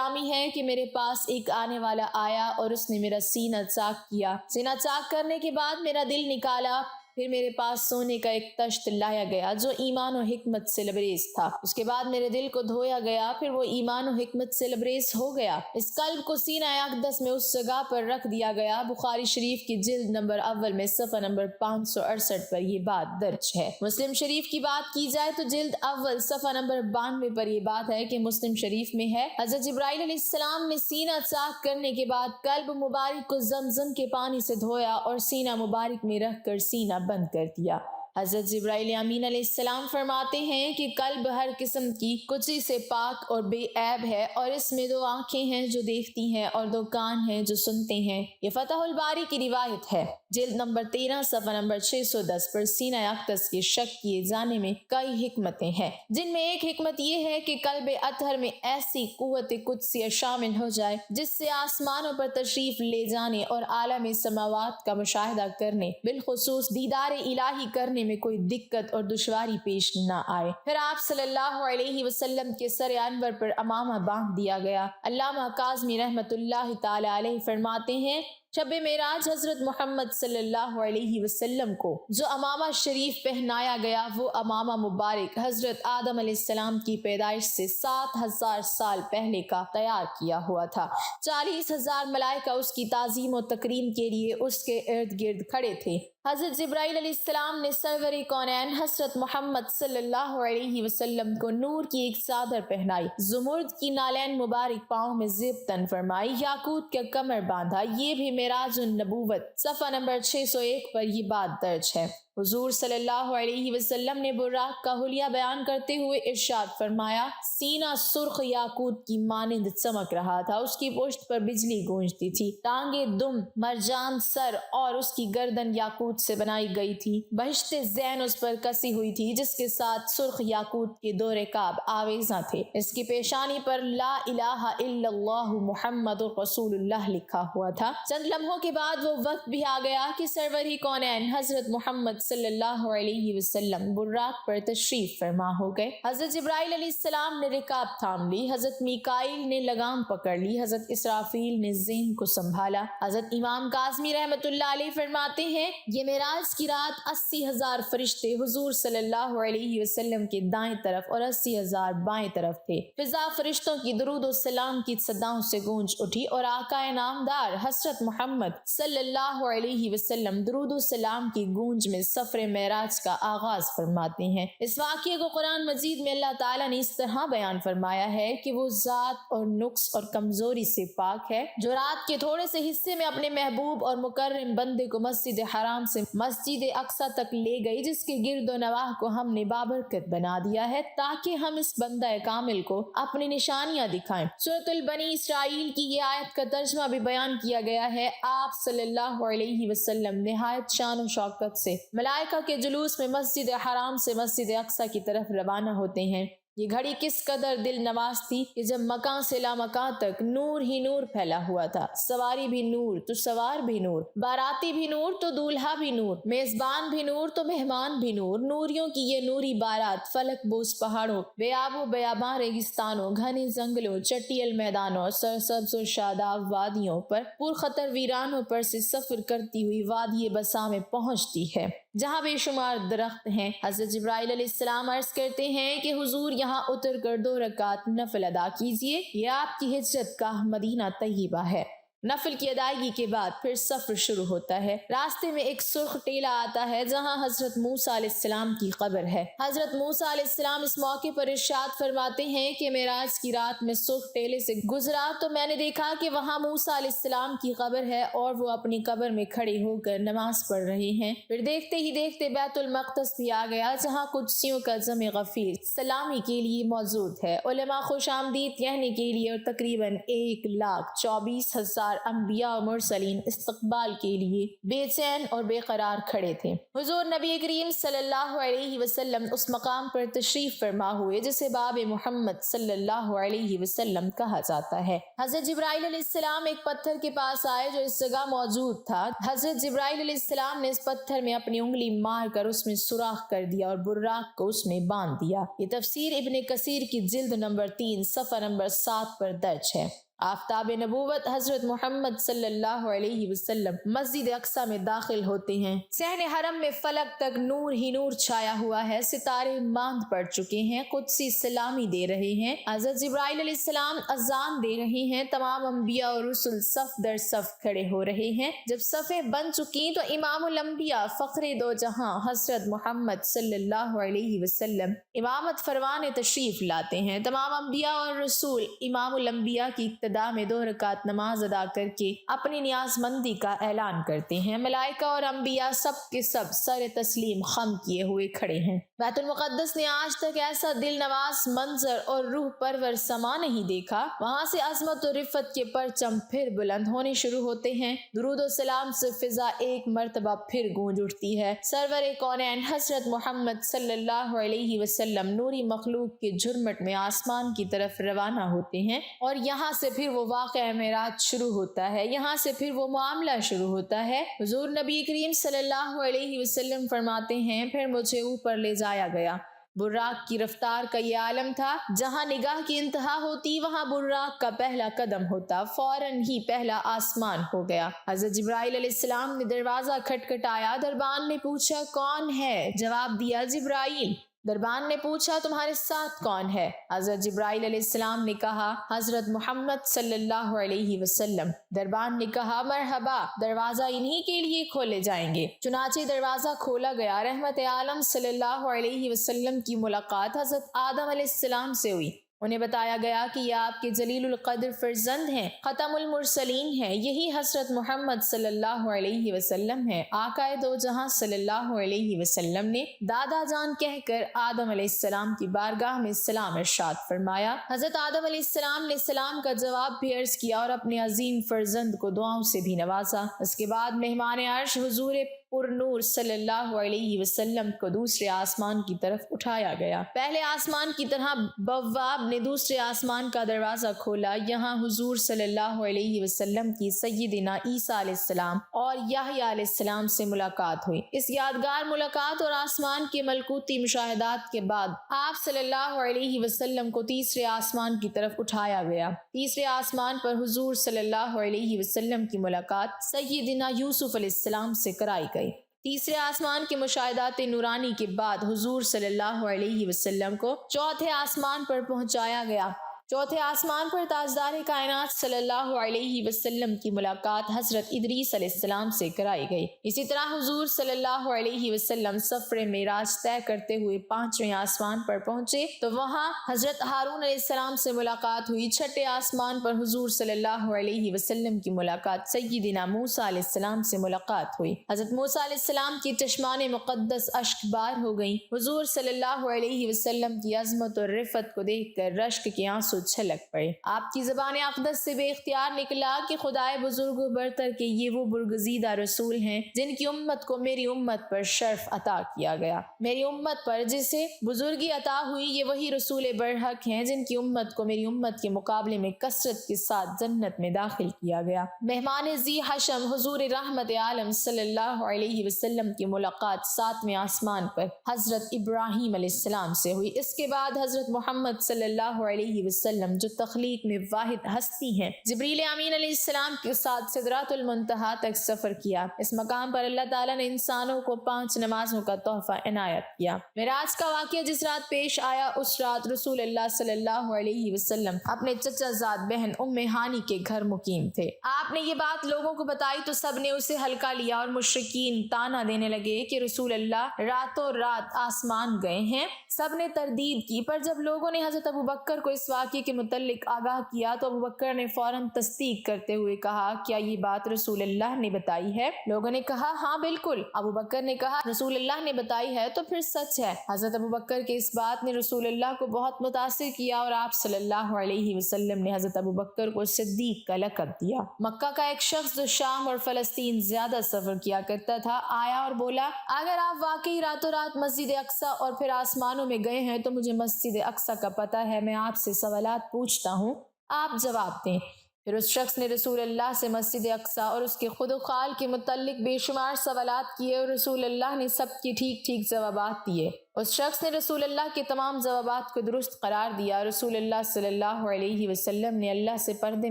گرامی ہے کہ میرے پاس ایک آنے والا آیا اور اس نے میرا سینہ چاک کیا. سینہ چاک کرنے کے بعد میرا دل نکالا. پھر میرے پاس سونے کا ایک تشت لایا گیا جو ایمان و حکمت سے لبریز تھا. اس کے بعد میرے دل کو دھویا گیا، پھر وہ ایمان و حکمت سے لبریز ہو گیا. اس قلب کو سینہ اقدس میں اس جگہ پر رکھ دیا گیا. بخاری شریف کی جلد نمبر اول میں صفحہ نمبر 568 پر یہ بات درج ہے. مسلم شریف کی بات کی جائے تو جلد اول صفحہ نمبر 92 پر یہ بات ہے کہ مسلم شریف میں ہے حضرت جبرائیل علیہ السلام نے سینہ چاک کرنے کے بعد قلب مبارک کو زمزم کے پانی سے دھویا اور سینہ مبارک میں رکھ کر سینہ بند کر دیا. حضرت جبرائیل امین علیہ السلام فرماتے ہیں کہ قلب ہر قسم کی کچی سے پاک اور بے عیب ہے، اور اس میں 2 آنکھیں ہیں جو دیکھتی ہیں اور 2 کان ہیں جو سنتے ہیں. یہ فتح الباری کی روایت ہے. جلد نمبر 13 صفحہ نمبر 610 پر سینہ اقدس کے شک کیے جانے میں کئی حکمتیں ہیں، جن میں ایک حکمت یہ ہے کہ قلب اطہر میں ایسی قوت قدسیہ شامل ہو جائے جس سے آسمانوں پر تشریف لے جانے اور عالم سماوات کا مشاہدہ کرنے، بالخصوص دیدار الہی کرنے میں کوئی دقت اور دشواری پیش نہ آئے. پھر آپ صلی اللہ علیہ وسلم کے سر انور پر امامہ باندھ دیا گیا. علامہ کاظمی رحمۃ اللہ تعالی علیہ فرماتے ہیں شب معراج حضرت محمد صلی اللہ علیہ وسلم کو جو امامہ شریف پہنایا گیا وہ امامہ مبارک حضرت آدم علیہ السلام کی پیدائش سے 7000 سال پہلے کا تیار کیا ہوا تھا. 40,000 ملائکہ اس کی تعظیم و تکریم کے لیے اس کے ارد گرد کھڑے تھے. حضرت جبرائیل علیہ السلام نے سرور کونین حضرت محمد صلی اللہ علیہ وسلم کو نور کی ایک چادر پہنائی، زمرد کی نالین مبارک پاؤں میں زب تن فرمائی، یاقوت کا کمر باندھا. یہ بھی معراج النبوت صفحہ نمبر 601 پر یہ بات درج ہے. حضور صلی اللہ علیہ وسلم نے براق کا حلیہ بیان کرتے ہوئے ارشاد فرمایا سینہ سرخ یاقوت کی مانند چمک رہا تھا، اس کی پشت پر بجلی گونجتی تھی، ٹانگیں دم مرجان سر اور اس کی گردن یاقوت سے بنائی گئی تھی. بہشت زین اس پر کسی ہوئی تھی جس کے ساتھ سرخ یاقوت کے 2 رکاب آویزاں تھے. اس کی پیشانی پر لا الہ الا اللہ محمد رسول اللہ لکھا ہوا تھا. چند لمحوں کے بعد وہ وقت بھی آ گیا کہ سرور کونین حضرت محمد صلی اللہ علیہ وسلم براق پر تشریف فرما ہو گئے. حضرت جبرائیل علیہ السلام نے رکاب تھام لی، حضرت میکائیل نے لگام پکڑ لی، حضرت اسرافیل نے ذہن کو سنبھالا. حضرت امام کاظمی رحمۃ اللہ علیہ فرماتے ہیں یہ معراج کی رات 80,000 فرشتے حضور صلی اللہ علیہ وسلم کے دائیں طرف اور 80,000 بائیں طرف تھے. فضا فرشتوں کی درود و سلام کی صداؤں سے گونج اٹھی اور آقا نامدار حضرت محمد صلی اللہ علیہ وسلم درود و سلام کی گونج میں سفر معراج کا آغاز فرماتے ہیں. اس واقعے کو قرآن مجید میں اللہ تعالیٰ نے اس طرح بیان فرمایا ہے کہ وہ ذات اور نقص اور کمزوری سے پاک ہے جو رات کے تھوڑے سے حصے میں اپنے محبوب اور مکرم بندے کو مسجد حرام سے مسجد اقصی تک لے گئی، جس کے گرد و نواح کو ہم نے بابرکت بنا دیا ہے تاکہ ہم اس بندہ کامل کو اپنی نشانیاں دکھائیں. سورۃ البنی اسرائیل کی یہ آیت کا ترجمہ بھی بیان کیا گیا ہے. آپ صلی اللہ علیہ وسلم نہایت شان و شوکت سے ملائکہ کے جلوس میں مسجد حرام سے مسجد اقصی کی طرف روانہ ہوتے ہیں. یہ گھڑی کس قدر دل نواز تھی کہ جب مکان سے لامکان تک نور ہی نور پھیلا ہوا تھا. سواری بھی نور تو سوار بھی نور، باراتی بھی نور تو دولہا بھی نور، میزبان بھی نور تو مہمان بھی نور. نوریوں کی یہ نوری بارات فلک بوس پہاڑوں، بے آب و بیاباں ریگستانوں، گھنے جنگلوں، چٹیل میدانوں، سرسبز و شاداب وادیوں پر، پرخطر ویرانوں پر سے سفر کرتی ہوئی وادی بسا میں پہنچتی ہے جہاں بے شمار درخت ہیں. حضرت جبرائیل علیہ السلام عرض کرتے ہیں کہ حضور یہاں اتر کر 2 رکعت نفل ادا کیجئے، یہ آپ کی ہجرت کا مدینہ طیبہ ہے. نفل کی ادائیگی کے بعد پھر سفر شروع ہوتا ہے. راستے میں ایک سرخ ٹیلہ آتا ہے جہاں حضرت موسیٰ علیہ السلام کی قبر ہے. حضرت موسیٰ علیہ السلام اس موقع پر ارشاد فرماتے ہیں کہ معراج کی رات میں سرخ ٹیلے سے گزرا تو میں نے دیکھا کہ وہاں موسیٰ علیہ السلام کی قبر ہے اور وہ اپنی قبر میں کھڑے ہو کر نماز پڑھ رہے ہیں. پھر دیکھتے ہی دیکھتے بیت المقدس بھی آ گیا جہاں قدسیوں کا جمع غفیر سلامی کے لیے موجود ہے. علماء خوش آمدید کہنے کے لیے اور تقریباً 1,24,000 انصار انبیاء و مرسلین استقبال کے لیے بے چین اور بے قرار کھڑے تھے۔ حضور نبی کریم صلی اللہ علیہ وسلم اس مقام پر تشریف فرما ہوئے جسے باب محمد صلی اللہ علیہ وسلم کہا جاتا ہے۔ حضرت جبرائیل علیہ السلام ایک پتھر کے پاس آئے جو اس جگہ موجود تھا۔ حضرت جبرائیل علیہ السلام نے اس پتھر میں اپنی انگلی مار کر اس میں سوراخ کر دیا اور براق کو اس میں باندھ دیا۔ یہ تفسیر ابن کثیر کی جلد نمبر 3 صفحہ نمبر 7 پر درج ہے۔ آفتاب نبوت حضرت محمد صلی اللہ علیہ وسلم مسجد اقصی میں داخل ہوتے ہیں۔ صحن حرم میں فلک تک نور ہی نور چھایا ہوا ہے، ستارے ماند پڑ چکے ہیں، قدسی سلامی دے رہے ہیں، حضرت جبرائیل علیہ السلام اذان دے رہے ہیں، تمام انبیاء اور رسل صف در صف کھڑے ہو رہے ہیں۔ جب صفیں بن چکی تو امام الانبیاء فخر دو جہاں حضرت محمد صلی اللہ علیہ وسلم امامت فرمان تشریف لاتے ہیں۔ تمام انبیاء اور رسول امام الانبیاء کی میں 2 رکعت نماز ادا کر کے اپنی نیاز مندی کا اعلان کرتے ہیں۔ ملائکہ اور انبیاء سب کے سب سر تسلیم خم کیے ہوئے کھڑے ہیں۔ بیت المقدس نے آج تک ایسا دل نواز منظر اور روح پرور سما نہیں دیکھا۔ وہاں سے عظمت و رفت کے پرچم پھر بلند ہونے شروع ہوتے ہیں۔ درود و سلام سے فضا ایک مرتبہ پھر گونج اٹھتی ہے۔ سرور کونین حضرت محمد صلی اللہ علیہ وسلم نوری مخلوق کے جھرمٹ میں آسمان کی طرف روانہ ہوتے ہیں اور یہاں سے پھر وہ واقعہ معراج شروع ہوتا ہے، یہاں سے پھر وہ معاملہ شروع ہوتا ہے۔ حضور نبی کریم صلی اللہ علیہ وسلم فرماتے ہیں پھر مجھے اوپر لے جایا گیا۔ براق کی رفتار کا یہ عالم تھا، جہاں نگاہ کی انتہا ہوتی وہاں براق کا پہلا قدم ہوتا، فوراً ہی پہلا آسمان ہو گیا۔ حضرت جبرائیل علیہ السلام نے دروازہ کھٹکھٹایا، دربان نے پوچھا کون ہے؟ جواب دیا جبرائیل۔ دربان نے پوچھا تمہارے ساتھ کون ہے؟ حضرت جبرائیل علیہ السلام نے کہا حضرت محمد صلی اللہ علیہ وسلم۔ دربان نے کہا مرحبا، دروازہ انہی کے لیے کھولے جائیں گے۔ چنانچہ دروازہ کھولا گیا۔ رحمت عالم صلی اللہ علیہ وسلم کی ملاقات حضرت آدم علیہ السلام سے ہوئی۔ انہیں بتایا گیا کہ یہ آپ کے جلیل القدر فرزند ہیں، ختم المرسلین ہیں، یہی حضرت محمد صلی اللہ علیہ وسلم ہیں۔ آقائے دو جہاں صلی اللہ علیہ وسلم نے دادا جان کہہ کر آدم علیہ السلام کی بارگاہ میں سلام ارشاد فرمایا۔ حضرت آدم علیہ السلام نے سلام کا جواب بھی عرض کیا اور اپنے عظیم فرزند کو دعاؤں سے بھی نوازا۔ اس کے بعد مہمان عرش حضور پر نور صلی اللہ علیہ وسلم کو دوسرے آسمان کی طرف اٹھایا گیا۔ پہلے آسمان کی طرح بواب نے دوسرے آسمان کا دروازہ کھولا۔ یہاں حضور صلی اللہ علیہ وسلم کی سیدنا عیسیٰ علیہ السلام اور یحییٰ علیہ السلام سے ملاقات ہوئی۔ اس یادگار ملاقات اور آسمان کے ملکوتی مشاہدات کے بعد آپ صلی اللہ علیہ وسلم کو تیسرے آسمان کی طرف اٹھایا گیا۔ تیسرے آسمان پر حضور صلی اللہ علیہ وسلم کی ملاقات سیدنا یوسف علیہ السلام سے کرائی گئی۔ تیسرے آسمان کے مشاہدات نورانی کے بعد حضور صلی اللہ علیہ وسلم کو چوتھے آسمان پر پہنچایا گیا۔ چوتھے آسمان پر تاجدار کائنات صلی اللہ علیہ وسلم کی ملاقات حضرت ادریس علیہ السلام سے کرائی گئی۔ اسی طرح حضور صلی اللہ علیہ وسلم سفر معراج طے کرتے ہوئے پانچویں آسمان پر پہنچے تو وہاں حضرت ہارون علیہ السلام سے ملاقات ہوئی۔ چھٹے آسمان پر حضور صلی اللہ علیہ وسلم کی ملاقات سیدنا موسیٰ علیہ السلام سے ملاقات ہوئی۔ حضرت موسیٰ علیہ السلام کی چشمان مقدس اشک بار ہو گئیں۔ حضور صلی اللہ علیہ وسلم کی عظمت اور رفت کو دیکھ کر رشک کے آنسو چھلک پڑے۔ آپ کی زبان اقدس سے بے اختیار نکلا کہ خدائے بزرگ و برتر کے یہ وہ برگزیدہ رسول ہیں جن کی امت کو میری امت پر شرف عطا کیا گیا۔ میری امت پر جسے بزرگی عطا ہوئی یہ وہی رسول برحق ہیں جن کی امت کو میری امت کے مقابلے میں کثرت کے ساتھ جنت میں داخل کیا گیا۔ مہمان ذی حشم حضور رحمت عالم صلی اللہ علیہ وسلم کی ملاقات ساتویں آسمان پر حضرت ابراہیم علیہ السلام سے ہوئی۔ اس کے بعد حضرت محمد صلی اللہ علیہ وسلم جو تخلیق میں واحد ہستی ہیں جبریل امین علیہ السلام کے ساتھ سدرۃ المنتہا تک سفر کیا۔ اس مقام پر اللہ تعالیٰ نے انسانوں کو 5 نمازوں کا تحفہ عنایت کیا۔ معراج کا واقعہ جس رات پیش آیا اس رات رسول اللہ صلی اللہ علیہ وسلم اپنے چچا زاد بہن ام ہانی کے گھر مقیم تھے۔ آپ نے یہ بات لوگوں کو بتائی تو سب نے اسے ہلکا لیا اور مشرکین تانا دینے لگے کہ رسول اللہ راتوں رات آسمان گئے ہیں۔ سب نے تردید کی، پر جب لوگوں نے حضرت ابوبکر کو اس واقعے واقعے کے متعلق آگاہ کیا تو ابو بکر نے فوراً تصدیق کرتے ہوئے کہا کیا یہ بات رسول اللہ نے بتائی ہے؟ لوگوں نے کہا ہاں بالکل۔ ابو بکر نے کہا رسول اللہ نے بتائی ہے تو پھر سچ ہے۔ حضرت ابو بکر کے اس بات نے رسول اللہ کو بہت متاثر کیا اور آپ صلی اللہ علیہ وسلم نے حضرت ابو بکر کو صدیق کا لقب دیا۔ مکہ کا ایک شخص جو شام اور فلسطین زیادہ سفر کیا کرتا تھا آیا اور بولا اگر آپ واقعی راتوں رات مسجد اقصی اور پھر آسمانوں میں گئے ہیں تو مجھے مسجد اقصی کا پتہ ہے، میں آپ سے سوالات پوچھتا ہوں، آپ جواب دیں۔ پھر اس شخص نے رسول اللہ سے مسجد اقصی اور اس کے خود و خال کے متعلق بے شمار سوالات کیے اور رسول اللہ نے سب کے ٹھیک ٹھیک جوابات دیے۔ اس شخص نے رسول اللہ کے تمام جوابات کو درست قرار دیا۔ رسول اللہ صلی اللہ علیہ وسلم نے اللہ سے پردے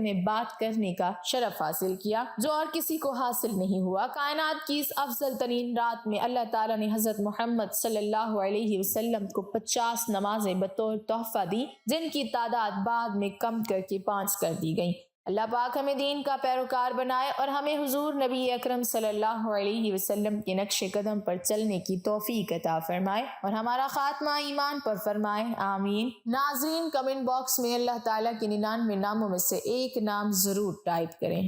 میں بات کرنے کا شرف حاصل کیا جو اور کسی کو حاصل نہیں ہوا۔ کائنات کی اس افضل ترین رات میں اللہ تعالیٰ نے حضرت محمد صلی اللہ علیہ وسلم کو 50 نمازیں بطور تحفہ دی جن کی تعداد بعد میں کم کر کے 5 کر دی گئی۔ اللہ پاک ہمیں دین کا پیروکار بنائے اور ہمیں حضور نبی اکرم صلی اللہ علیہ وسلم کے نقش قدم پر چلنے کی توفیق عطا فرمائے اور ہمارا خاتمہ ایمان پر فرمائے، آمین۔ ناظرین کمنٹ باکس میں اللہ تعالیٰ کے 99 ناموں میں سے ایک نام ضرور ٹائپ کریں۔